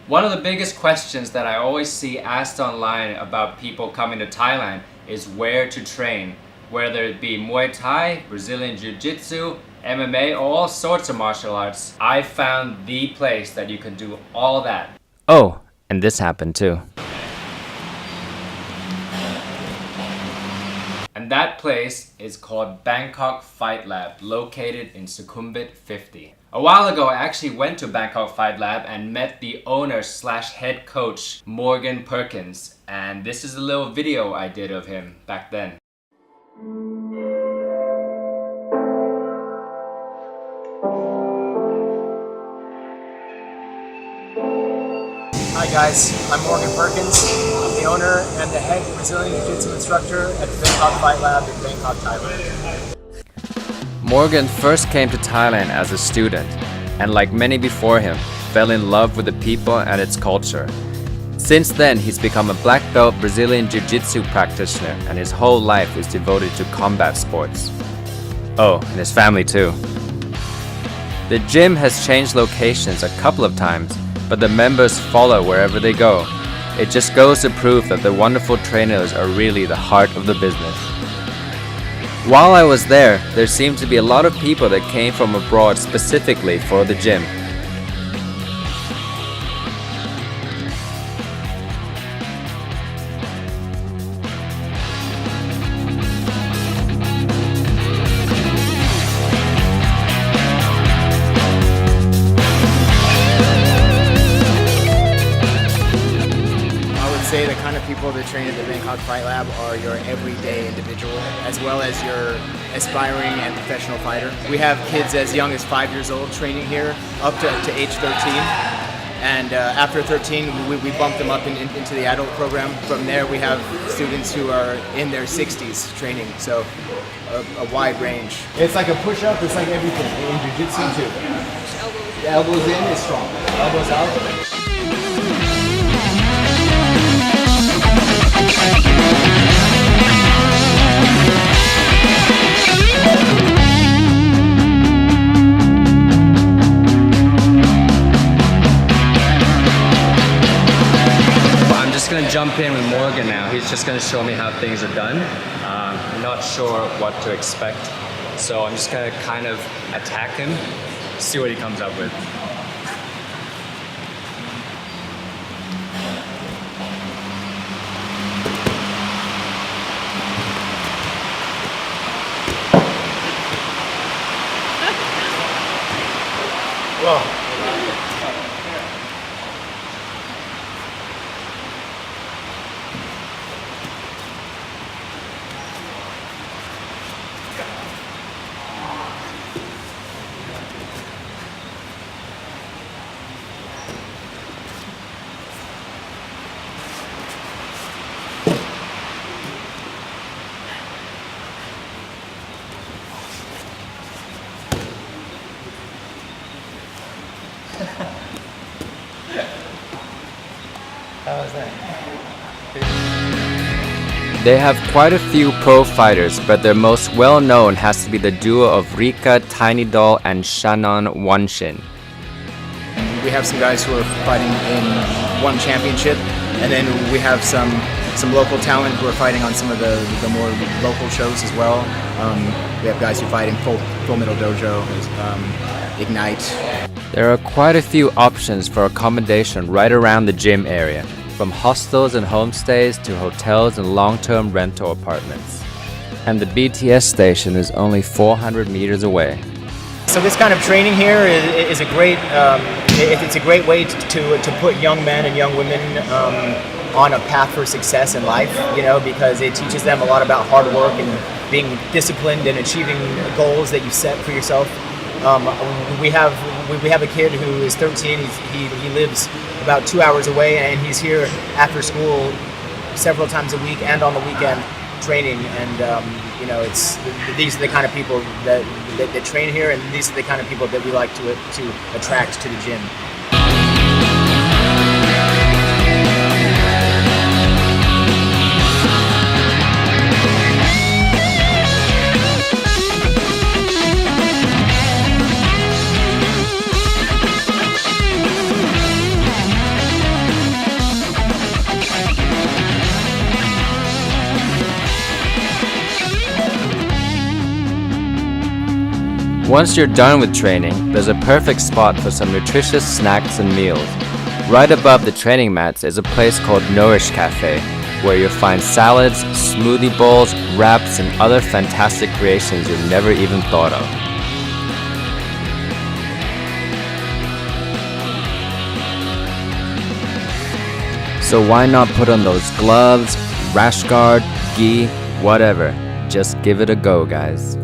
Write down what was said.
One of the biggest questions that I always see asked online about people coming to Thailand is where to train, whether it be Muay Thai, Brazilian Jiu Jitsu, MMA, or all sorts of martial arts. I found the place that you can do all that. Oh, and this happened too. And that place is called Bangkok Fight Lab, located in Sukhumvit 50. A while ago, I actually went to Bangkok Fight Lab and met the owner slash head coach, Morgan Perkins. And this is a little video I did of him back then. Hi guys, I'm Morgan Perkins. I'm the owner and the head Brazilian Jiu Jitsu instructor at the Bangkok Fight Lab in Bangkok, Thailand. Morgan first came to Thailand as a student, and like many before him, fell in love with the people and its culture. Since then, he's become a black belt Brazilian Jiu Jitsu practitioner, and his whole life is devoted to combat sports. Oh, and his family too. The gym has changed locations a couple of times, but the members follow wherever they go. It just goes to prove that the wonderful trainers are really the heart of the business. While I was there seemed to be a lot of people that came from abroad specifically for the gym. The kind of people that train at the Bangkok Fight Lab are your everyday individual, as well as your aspiring and professional fighter. We have kids as young as 5 years old training here, up to age 13. And after 13, we bump them up into the adult program. From there, we have students who are in their 60s training, so a wide range. It's like a push-up, it's like everything, in Jiu-Jitsu too. The elbows in is strong, elbows out. I'm just going to jump in with Morgan now. He's just going to show me how things are done. I'm not sure what to expect, so I'm just going to kind of attack him, see what he comes up with. Whoa. How was that? They have quite a few pro fighters, but their most well-known has to be the duo of Rika Tiny Doll and Shannon Wanshin. We have some guys who are fighting in one championship, and then we have some local talent who are fighting on some of the more local shows as well. We have guys who fight in Full Metal Dojo, Ignite. There are quite a few options for accommodation right around the gym area, from hostels and homestays to hotels and long-term rental apartments. And the BTS station is only 400 meters away. So this kind of training here is a great, it's a great way to put young men and young women on a path for success in life, because it teaches them a lot about hard work and being disciplined and achieving goals that you set for yourself. We have a kid who is 13. He lives about 2 hours away, and he's here after school several times a week and on the weekend training. And these are the kind of people that train here, and these are the kind of people that we like to attract to the gym. Once you're done with training, there's a perfect spot for some nutritious snacks and meals. Right above the training mats is a place called Nourish Cafe, where you'll find salads, smoothie bowls, wraps, and other fantastic creations you've never even thought of. So why not put on those gloves, rash guard, gi, whatever. Just give it a go, guys.